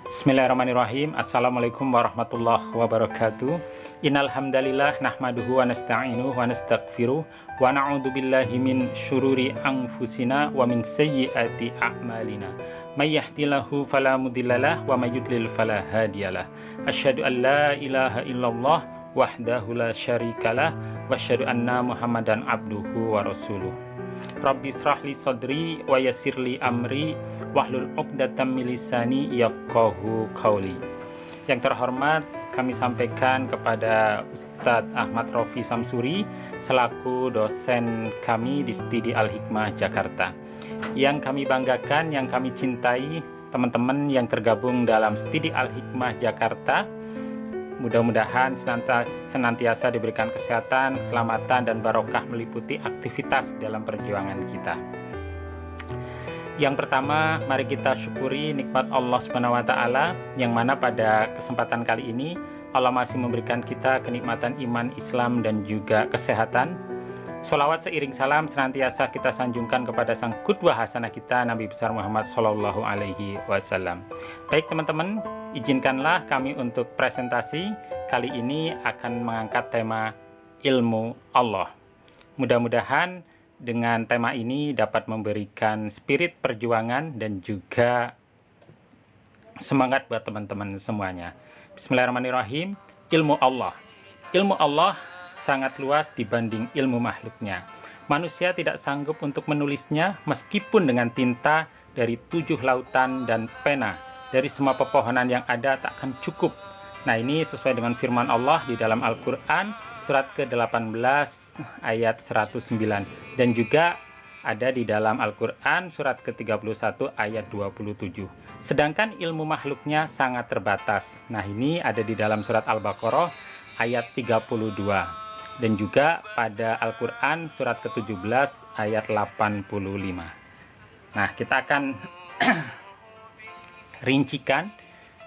Bismillahirrahmanirrahim. Assalamualaikum warahmatullahi wabarakatuh. Innal hamdalillah nahmaduhu wa nasta'inuhu wa nastaghfiruh wa na'udzu billahi min syururi anfusina wa min sayyiati a'malina. May yahdihillahu fala mudhillalah wa may yudlil fala hadiyalah. Asyhadu an la ilaha illallah wahdahu la syarikalah wa asyhadu anna Muhammadan abduhu wa rasuluh. Rabbi shrahli sadri wa yassirli amri wahlul 'uqdatam min lisani yafqahu qauli. Yang terhormat, kami sampaikan kepada Ustadz Ahmad Rofi Samsuri selaku dosen kami di Studi Al-Hikmah Jakarta. Yang kami banggakan, yang kami cintai, teman-teman yang tergabung dalam Studi Al-Hikmah Jakarta, mudah-mudahan senantiasa diberikan kesehatan, keselamatan, dan barokah meliputi aktivitas dalam perjuangan kita. Yang pertama, mari kita syukuri nikmat Allah Subhanahu wa Ta'ala, yang mana pada kesempatan kali ini Allah masih memberikan kita kenikmatan iman, Islam, dan juga kesehatan. Sholawat seiring salam senantiasa kita sanjungkan kepada sang qudwah hasanah kita, Nabi besar Muhammad Shallallahu Alaihi Wasallam. Baik teman-teman, izinkanlah kami untuk presentasi kali ini akan mengangkat tema ilmu Allah. Mudah-mudahan dengan tema ini dapat memberikan spirit perjuangan dan juga semangat buat teman-teman semuanya. Bismillahirrahmanirrahim. Ilmu Allah. Ilmu Allah sangat luas dibanding ilmu makhluknya. Manusia tidak sanggup untuk menulisnya meskipun dengan tinta dari 7 lautan dan pena dari semua pepohonan yang ada takkan cukup. Nah, ini sesuai dengan firman Allah di dalam Al-Quran surat ke-18 ayat 109, dan juga ada di dalam Al-Quran surat ke-31 ayat 27. Sedangkan ilmu makhluknya sangat terbatas. Nah, ini ada di dalam surat Al-Baqarah ayat 32, dan juga pada Al-Quran surat ke-17 ayat 85. Nah, kita akan rincikan.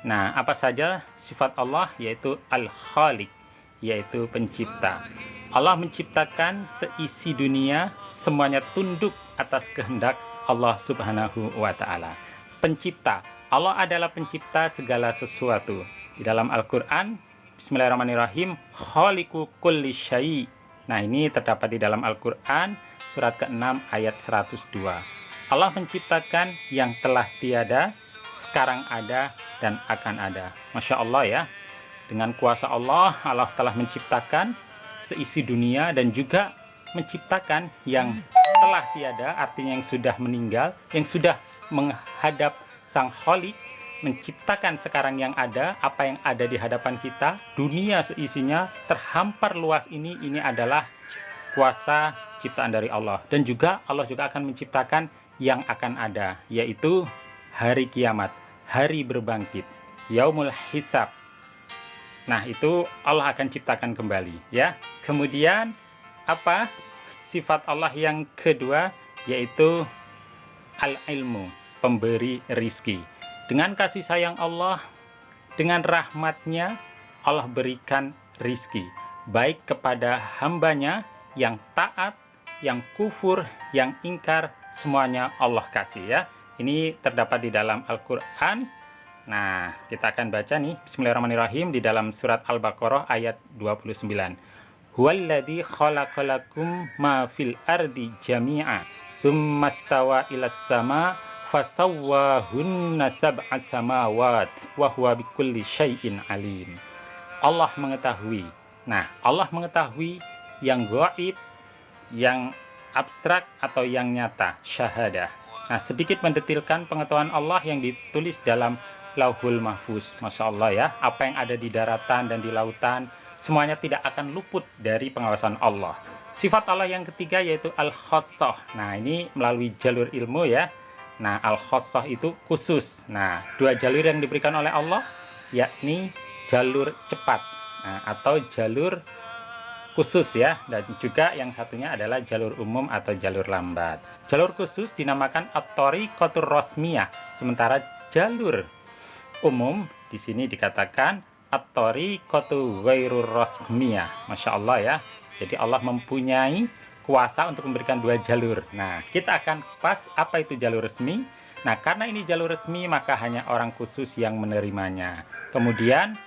Nah, apa saja sifat Allah, yaitu Al-Khaliq, yaitu pencipta. Allah menciptakan seisi dunia, semuanya tunduk atas kehendak Allah Subhanahu wa Ta'ala. Pencipta, Allah adalah pencipta segala sesuatu. Di dalam Al-Quran, Bismillahirrahmanirrahim, khaliqu kulli syai'. Nah, ini terdapat di dalam Al-Quran surat ke-6 ayat 102. Allah menciptakan yang telah tiada, sekarang ada, dan akan ada. Masya Allah ya. Dengan kuasa Allah, Allah telah menciptakan seisi dunia dan juga menciptakan yang telah tiada, artinya yang sudah meninggal, yang sudah menghadap Sang Khaliq, menciptakan sekarang yang ada, apa yang ada di hadapan kita, dunia seisinya terhampar luas ini adalah kuasa ciptaan dari Allah. Dan juga Allah juga akan menciptakan yang akan ada, yaitu hari kiamat, hari berbangkit, yaumul hisab. Nah, itu Allah akan ciptakan kembali ya. Kemudian apa sifat Allah yang kedua, yaitu al-ilmu, pemberi rizki. Dengan kasih sayang Allah, dengan rahmatnya, Allah berikan rizki, baik kepada hambanya yang taat, yang kufur, yang ingkar, semuanya Allah kasih ya. Ini terdapat di dalam Al-Quran. Nah, kita akan baca nih, Bismillahirrahmanirrahim, di dalam surat Al-Baqarah ayat 29. Huwallazi khalaqalakum ma fil ardi jami'a summastawa ilas sama fasawwahunna sab'a samawat wa huwa bikulli syai'in alim. Allah mengetahui. Nah, Allah mengetahui yang gaib, yang abstrak atau yang nyata, syahadah. Nah, sedikit mendetilkan pengetahuan Allah yang ditulis dalam Lauhul Mahfuz. Masya Allah ya, apa yang ada di daratan dan di lautan, semuanya tidak akan luput dari pengawasan Allah. Sifat Allah yang ketiga yaitu Al-Khassah. Nah, ini melalui jalur ilmu ya. Nah, Al-Khassah itu khusus. Nah, 2 jalur yang diberikan oleh Allah, yakni jalur cepat, atau jalur khusus ya, dan juga yang satunya adalah jalur umum atau jalur lambat. Jalur khusus dinamakan at-thariqatur rasmiyah, sementara jalur umum di sini dikatakan at-thariqatu ghairur rasmiyah. Masya Allah ya. Jadi Allah mempunyai kuasa untuk memberikan 2 jalur. Nah, kita akan kupas apa itu jalur resmi Nah, karena ini jalur resmi, maka hanya orang khusus yang menerimanya. Kemudian,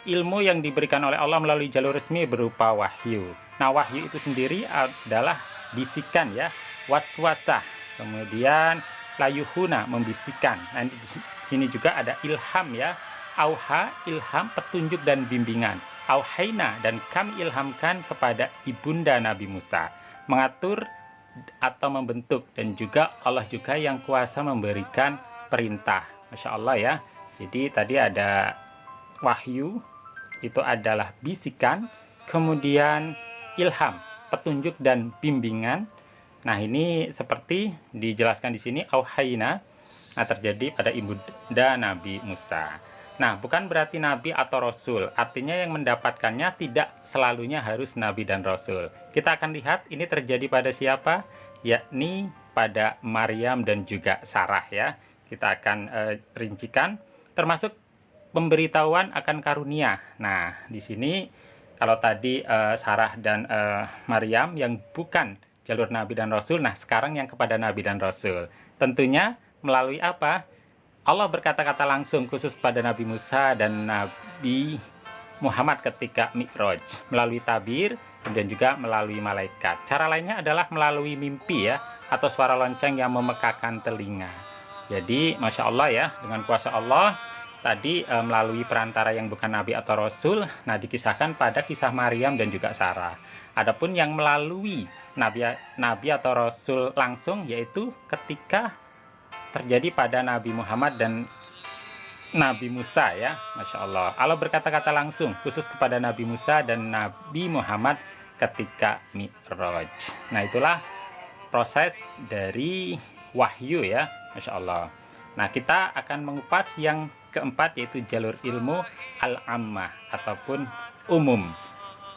ilmu yang diberikan oleh Allah melalui jalur resmi berupa wahyu. Nah, wahyu itu sendiri adalah bisikan ya, waswasah. Kemudian layuhuna, membisikkan. Nah, di sini juga ada ilham ya. Auha, ilham, petunjuk dan bimbingan. Auhaina, dan kami ilhamkan kepada ibunda Nabi Musa. Mengatur atau membentuk, dan juga Allah juga yang kuasa memberikan perintah. Masya Allah ya. Jadi tadi ada wahyu, itu adalah bisikan, kemudian ilham, petunjuk dan bimbingan. Nah, ini seperti dijelaskan di sini auhayna, nah terjadi pada ibunda Nabi Musa. Nah, bukan berarti nabi atau rasul, artinya yang mendapatkannya tidak selalunya harus nabi dan rasul. Kita akan lihat ini terjadi pada siapa, yakni pada Maryam dan juga Sarah ya. Kita akan rincikan, termasuk pemberitahuan akan karunia. Nah, di sini kalau tadi Sarah dan Maryam yang bukan jalur nabi dan rasul, nah sekarang yang kepada nabi dan rasul. Tentunya melalui apa? Allah berkata-kata langsung khusus pada Nabi Musa dan Nabi Muhammad ketika Mi'raj, melalui tabir dan juga melalui malaikat. Cara lainnya adalah melalui mimpi ya, atau suara lonceng yang memekakan telinga. Jadi Masya Allah ya, dengan kuasa Allah tadi melalui perantara yang bukan nabi atau rasul. Nah, dikisahkan pada kisah Maryam dan juga Sarah. Adapun yang melalui nabi atau rasul langsung, yaitu ketika terjadi pada Nabi Muhammad dan Nabi Musa ya. Masya Allah, Allah berkata-kata langsung khusus kepada Nabi Musa dan Nabi Muhammad ketika Mi'raj. Nah, itulah proses dari wahyu ya. Masya Allah. Nah, kita akan mengupas yang keempat, yaitu jalur ilmu al-ammah ataupun umum.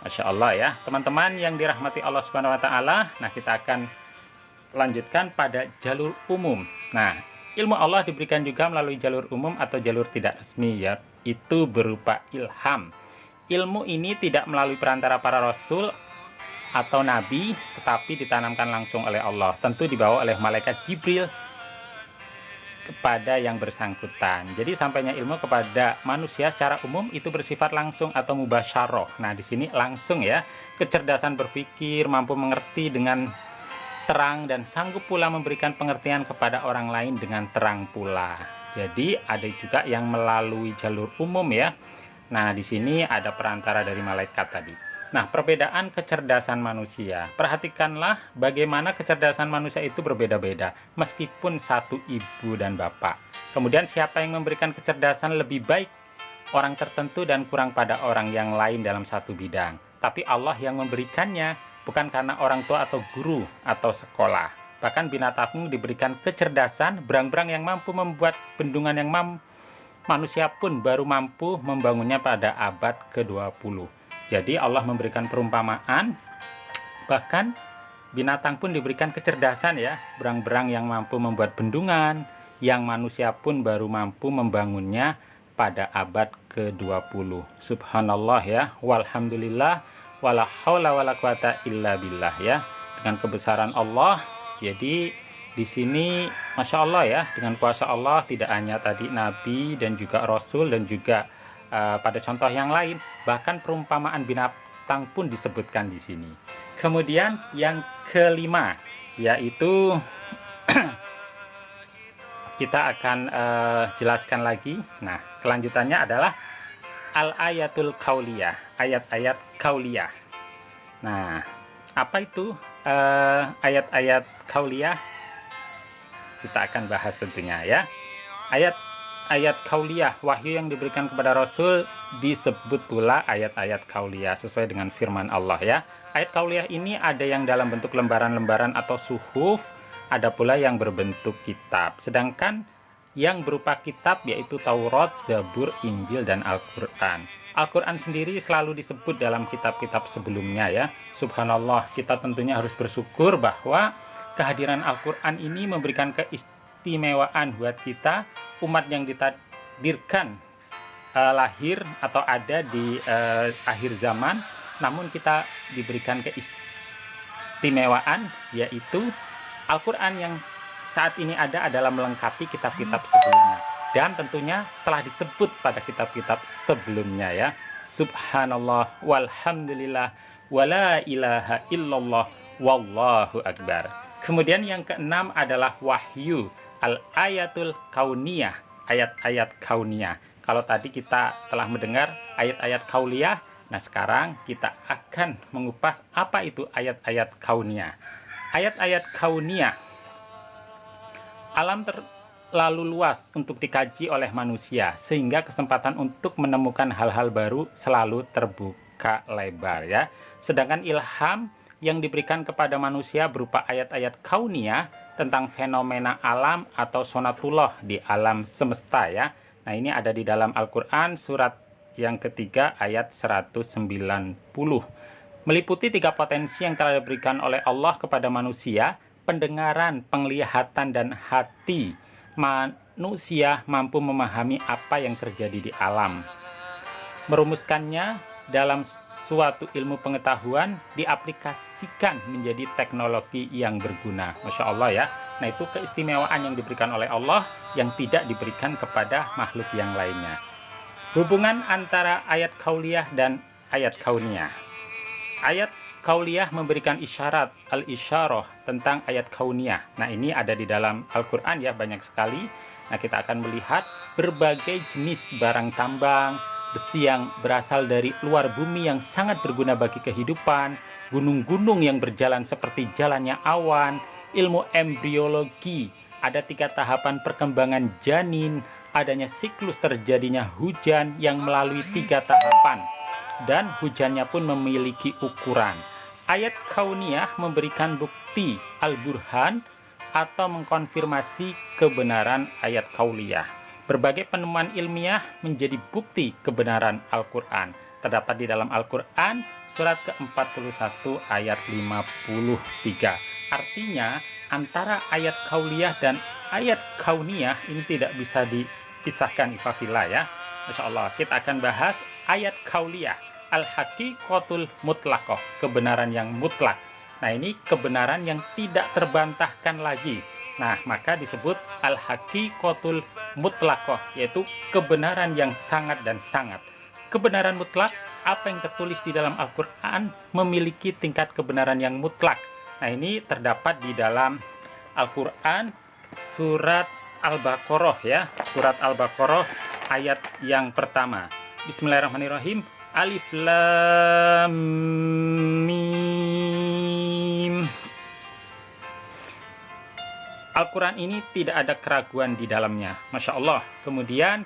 Masya Allah ya, teman-teman yang dirahmati Allah Subhanahu wa Ta'ala. Nah, kita akan lanjutkan pada jalur umum. Nah, ilmu Allah diberikan juga melalui jalur umum atau jalur tidak resmi ya, itu berupa ilham. Ilmu ini tidak melalui perantara para rasul atau nabi, tetapi ditanamkan langsung oleh Allah. Tentu dibawa oleh malaikat Jibril kepada yang bersangkutan. Jadi sampainya ilmu kepada manusia secara umum itu bersifat langsung atau mubasyarah. Nah, di sini langsung ya, kecerdasan berpikir, mampu mengerti dengan terang, dan sanggup pula memberikan pengertian kepada orang lain dengan terang pula. Jadi ada juga yang melalui jalur umum ya. Nah, di sini ada perantara dari malaikat tadi. Nah, perbedaan kecerdasan manusia. Perhatikanlah bagaimana kecerdasan manusia itu berbeda-beda, meskipun satu ibu dan bapak. Kemudian siapa yang memberikan kecerdasan lebih baik? Orang tertentu dan kurang pada orang yang lain dalam satu bidang. Tapi Allah yang memberikannya, bukan karena orang tua atau guru atau sekolah. Bahkan binatang pun diberikan kecerdasan, berang-berang yang mampu membuat bendungan yang manusia pun baru mampu membangunnya pada abad ke-20. Jadi Allah memberikan perumpamaan, bahkan binatang pun diberikan kecerdasan ya, berang-berang yang mampu membuat bendungan, yang manusia pun baru mampu membangunnya pada abad ke-20. Subhanallah ya, walhamdulillah, wala haula wala quwata illa billah ya, dengan kebesaran Allah. Jadi di sini Masya Allah ya, dengan kuasa Allah tidak hanya tadi nabi dan juga rasul dan juga pada contoh yang lain, bahkan perumpamaan binatang pun disebutkan di sini. Kemudian yang kelima yaitu kita akan jelaskan lagi. Nah, kelanjutannya adalah al-ayatul kauliyah, ayat-ayat kauliyah. Nah, apa itu ayat-ayat kauliyah? Kita akan bahas tentunya ya. Ayat kauliyah, wahyu yang diberikan kepada Rasul, disebut pula ayat-ayat kauliyah sesuai dengan firman Allah ya. Ayat kauliyah ini ada yang dalam bentuk lembaran-lembaran atau suhuf, ada pula yang berbentuk kitab. Sedangkan yang berupa kitab yaitu Taurat, Zabur, Injil, dan Al-Quran. Al-Quran sendiri selalu disebut dalam kitab-kitab sebelumnya ya. Subhanallah, kita tentunya harus bersyukur bahwa kehadiran Al-Quran ini memberikan keistimewaan buat kita, umat yang ditakdirkan lahir atau ada di akhir zaman, namun kita diberikan keistimewaan yaitu Al-Quran yang saat ini ada adalah melengkapi kitab-kitab sebelumnya. Dan tentunya telah disebut pada kitab-kitab sebelumnya ya. Subhanallah walhamdulillah wala ilaha illallah wallahu akbar. Kemudian yang keenam adalah wahyu, al-ayatul kauniyah, ayat-ayat kauniyah. Kalau tadi kita telah mendengar ayat-ayat kauliyah, nah sekarang kita akan mengupas apa itu ayat-ayat kauniyah. Ayat-ayat kauniyah, alam terlalu luas untuk dikaji oleh manusia, sehingga kesempatan untuk menemukan hal-hal baru selalu terbuka lebar ya. Sedangkan ilham yang diberikan kepada manusia berupa ayat-ayat kauniyah tentang fenomena alam atau sunatullah di alam semesta ya. Nah, ini ada di dalam Al-Quran surat yang ketiga ayat 190. Meliputi 3 potensi yang telah diberikan oleh Allah kepada manusia: pendengaran, penglihatan, dan hati. Manusia mampu memahami apa yang terjadi di alam. Merumuskannya dalam suatu ilmu pengetahuan diaplikasikan menjadi teknologi yang berguna. Masya Allah ya. Nah, itu keistimewaan yang diberikan oleh Allah yang tidak diberikan kepada makhluk yang lainnya. Hubungan antara ayat kauliyah dan ayat kauniyah. Ayat kauliyah memberikan isyarat, al-isyarah, tentang ayat kauniyah. Nah, ini ada di dalam Al-Quran ya, banyak sekali. Nah, kita akan melihat berbagai jenis barang tambang, besi yang berasal dari luar bumi yang sangat berguna bagi kehidupan, gunung-gunung yang berjalan seperti jalannya awan, ilmu embriologi, ada 3 tahapan perkembangan janin, adanya siklus terjadinya hujan yang melalui 3 tahapan, dan hujannya pun memiliki ukuran. Ayat kauniyah memberikan bukti al-burhan atau mengkonfirmasi kebenaran ayat kauliyah. Berbagai penemuan ilmiah menjadi bukti kebenaran Al-Quran. Terdapat di dalam Al-Quran surat ke-41 ayat 53. Artinya antara ayat kauliyah dan ayat kauniyah ini tidak bisa dipisahkan ifafillah ya. Masya Allah, kita akan bahas ayat kauliyah, al-haqiqatul mutlaqah, kebenaran yang mutlak. Nah, ini kebenaran yang tidak terbantahkan lagi. Nah, maka disebut al-haqiqatul mutlaqah, yaitu kebenaran yang sangat dan sangat. Kebenaran mutlak, apa yang tertulis di dalam Al-Quran memiliki tingkat kebenaran yang mutlak. Nah, ini terdapat di dalam Al-Quran surat Al-Baqarah ya. Surat Al-Baqarah ayat yang pertama. Bismillahirrahmanirrahim. Alif Lam Mim. Al-Quran ini tidak ada keraguan di dalamnya. Masya Allah. Kemudian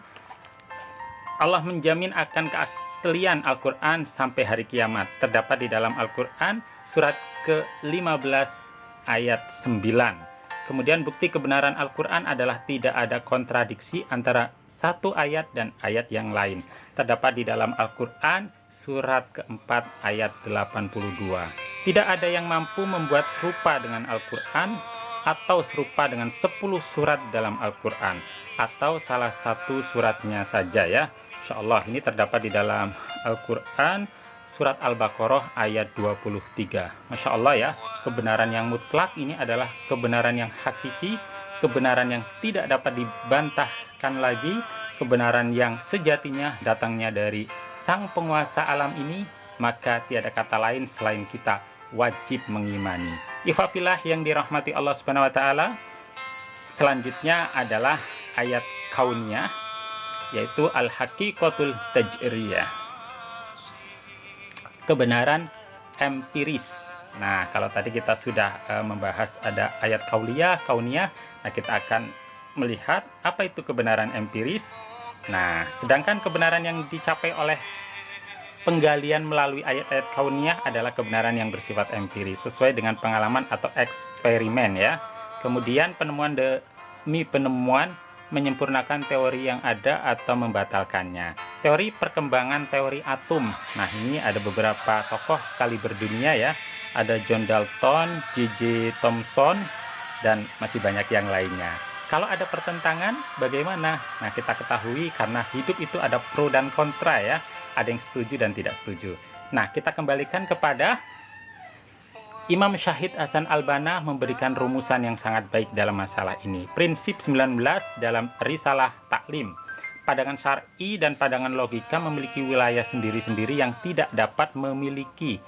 Allah menjamin akan keaslian Al-Quran sampai hari kiamat. Terdapat di dalam Al-Quran surat ke-15 ayat 9. Kemudian bukti kebenaran Al-Quran adalah tidak ada kontradiksi antara satu ayat dan ayat yang lain. Terdapat di dalam Al-Quran surat ke-4 ayat 82. Tidak ada yang mampu membuat serupa dengan Al-Quran atau serupa dengan 10 surat dalam Al-Quran atau salah satu suratnya saja ya. Insya Allah ini terdapat di dalam Al-Quran surat Al-Baqarah ayat 23. Masya Allah ya, kebenaran yang mutlak ini adalah kebenaran yang hakiki, kebenaran yang tidak dapat dibantahkan lagi, kebenaran yang sejatinya datangnya dari sang penguasa alam ini, maka tiada kata lain selain kita wajib mengimani. Ifafillah yang dirahmati Allah Subhanahu wa taala. Selanjutnya adalah ayat kauniyah, yaitu al-haqiqatul tajriyah, kebenaran empiris. Nah, kalau tadi kita sudah membahas ada ayat kauniyah, nah kita akan melihat apa itu kebenaran empiris. Nah, sedangkan kebenaran yang dicapai oleh penggalian melalui ayat-ayat kauniyah adalah kebenaran yang bersifat empiris, sesuai dengan pengalaman atau eksperimen ya. Kemudian penemuan demi penemuan menyempurnakan teori yang ada atau membatalkannya. Teori perkembangan teori atom. Nah, ini ada beberapa tokoh sekali berdunia ya. Ada John Dalton, J.J. Thomson, dan masih banyak yang lainnya. Kalau ada pertentangan, bagaimana? Nah, kita ketahui karena hidup itu ada pro dan kontra ya. Ada yang setuju dan tidak setuju. Nah, kita kembalikan kepada Imam Syahid Hasan Al-Banna memberikan rumusan yang sangat baik dalam masalah ini. Prinsip 19 dalam Risalah Taklim. Pandangan syar'i dan pandangan logika memiliki wilayah sendiri-sendiri yang tidak dapat memasuki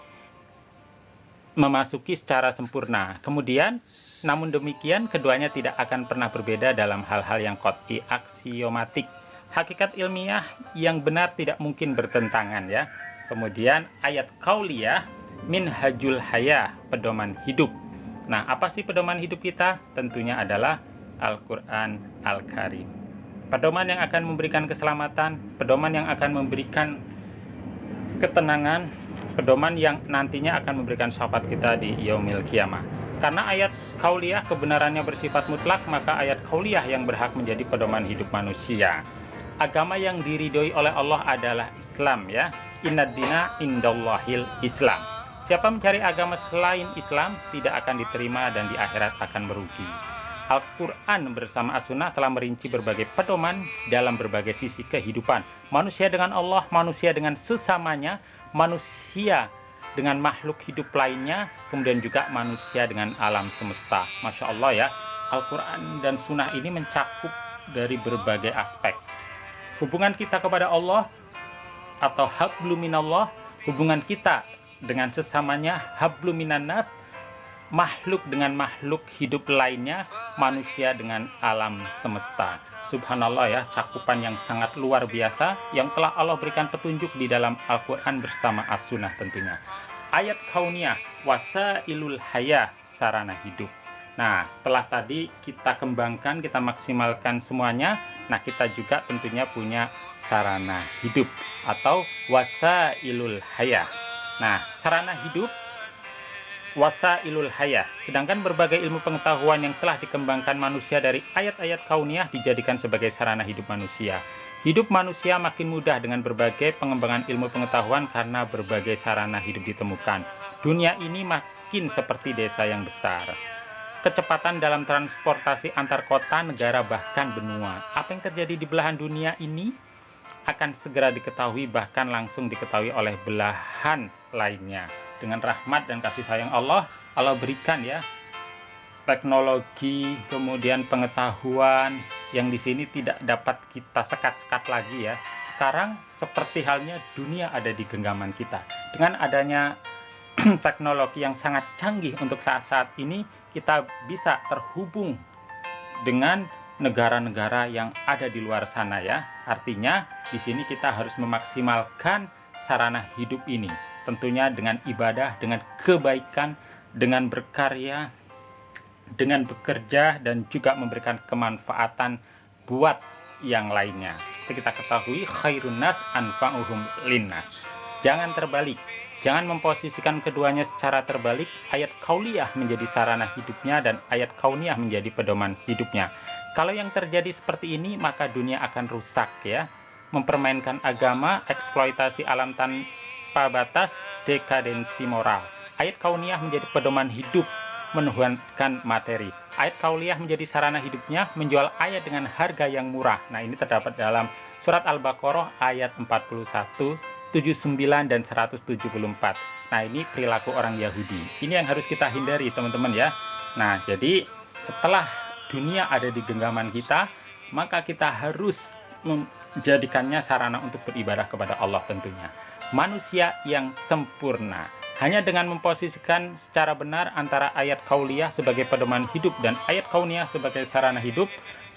secara sempurna. Kemudian, namun demikian, keduanya tidak akan pernah berbeda dalam hal-hal yang qat'i aksiomatik. Hakikat ilmiah yang benar tidak mungkin bertentangan ya. Kemudian ayat qauliyah minhajul hayah, pedoman hidup. Nah, apa sih pedoman hidup kita? Tentunya adalah Al-Qur'an Al-Karim. Pedoman yang akan memberikan keselamatan, pedoman yang akan memberikan ketenangan, pedoman yang nantinya akan memberikan syafaat kita di yaumil qiyamah. Karena ayat qauliyah kebenarannya bersifat mutlak, maka ayat qauliyah yang berhak menjadi pedoman hidup manusia. Agama yang diridhoi oleh Allah adalah Islam ya. Innad dina indallahil Islam. Siapa mencari agama selain Islam tidak akan diterima dan di akhirat akan merugi. Al-Quran bersama As-Sunnah telah merinci berbagai pedoman dalam berbagai sisi kehidupan. Manusia dengan Allah, manusia dengan sesamanya, manusia dengan makhluk hidup lainnya, kemudian juga manusia dengan alam semesta. Masya Allah ya, Al-Quran dan Sunnah ini mencakup dari berbagai aspek. Hubungan kita kepada Allah atau habluminallah, hubungan kita dengan sesamanya, habluminannas, makhluk dengan makhluk hidup lainnya, manusia dengan alam semesta. Subhanallah ya, cakupan yang sangat luar biasa yang telah Allah berikan petunjuk di dalam Al-Quran bersama As-Sunnah tentunya. Ayat kauniyah, wasailul hayah, sarana hidup. Nah, setelah tadi kita kembangkan, kita maksimalkan semuanya, nah kita juga tentunya punya sarana hidup atau wasailul hayah. Nah, sarana hidup wasailul hayah. Sedangkan berbagai ilmu pengetahuan yang telah dikembangkan manusia dari ayat-ayat kauniyah dijadikan sebagai sarana hidup manusia. Hidup manusia makin mudah dengan berbagai pengembangan ilmu pengetahuan karena berbagai sarana hidup ditemukan. Dunia ini makin seperti desa yang besar. Kecepatan dalam transportasi antar kota, negara, bahkan benua. Apa yang terjadi di belahan dunia ini akan segera diketahui, bahkan langsung diketahui oleh belahan lainnya. Dengan rahmat dan kasih sayang Allah, Allah berikan ya teknologi, kemudian pengetahuan yang di sini tidak dapat kita sekat-sekat lagi ya. Sekarang seperti halnya dunia ada di genggaman kita. Dengan adanya teknologi yang sangat canggih untuk saat-saat ini, kita bisa terhubung dengan negara-negara yang ada di luar sana ya. Artinya di sini kita harus memaksimalkan sarana hidup ini. Tentunya dengan ibadah, dengan kebaikan, dengan berkarya, dengan bekerja, dan juga memberikan kemanfaatan buat yang lainnya. Seperti kita ketahui, khairun nas anfa'uhum linnas. Jangan terbalik. Jangan memposisikan keduanya secara terbalik. Ayat qauliyah menjadi sarana hidupnya dan ayat kauniyah menjadi pedoman hidupnya. Kalau yang terjadi seperti ini, maka dunia akan rusak ya. Mempermainkan agama, eksploitasi alam tanpa batas, dekadensi moral. Ayat kauniyah menjadi pedoman hidup, menuhankan materi. Ayat kauliyah menjadi sarana hidupnya, menjual ayat dengan harga yang murah. Nah, ini terdapat dalam surat Al-Baqarah ayat 41, 79 dan 174. Nah, ini perilaku orang Yahudi. Ini yang harus kita hindari, teman-teman ya. Nah, jadi setelah dunia ada di genggaman kita, maka kita harus menjadikannya sarana untuk beribadah kepada Allah tentunya. Manusia yang sempurna. Hanya dengan memposisikan secara benar antara ayat kauliyah sebagai pedoman hidup dan ayat kauniyah sebagai sarana hidup,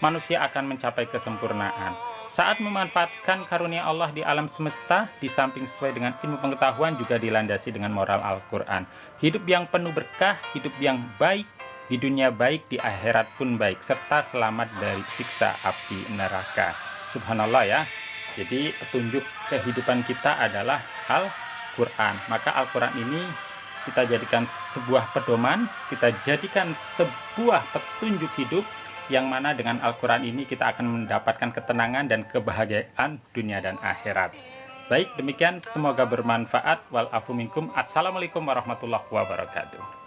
manusia akan mencapai kesempurnaan. Saat memanfaatkan karunia Allah di alam semesta, di samping sesuai dengan ilmu pengetahuan juga dilandasi dengan moral Al-Quran. Hidup yang penuh berkah, hidup yang baik, di dunia baik, di akhirat pun baik, serta selamat dari siksa api neraka. Subhanallah ya. Jadi petunjuk kehidupan kita adalah Al-Quran. Maka Al-Quran ini kita jadikan sebuah pedoman, kita jadikan sebuah petunjuk hidup, yang mana dengan Al-Quran ini kita akan mendapatkan ketenangan dan kebahagiaan dunia dan akhirat. Baik, demikian semoga bermanfaat. Wal afu minkum. Assalamualaikum warahmatullahi wabarakatuh.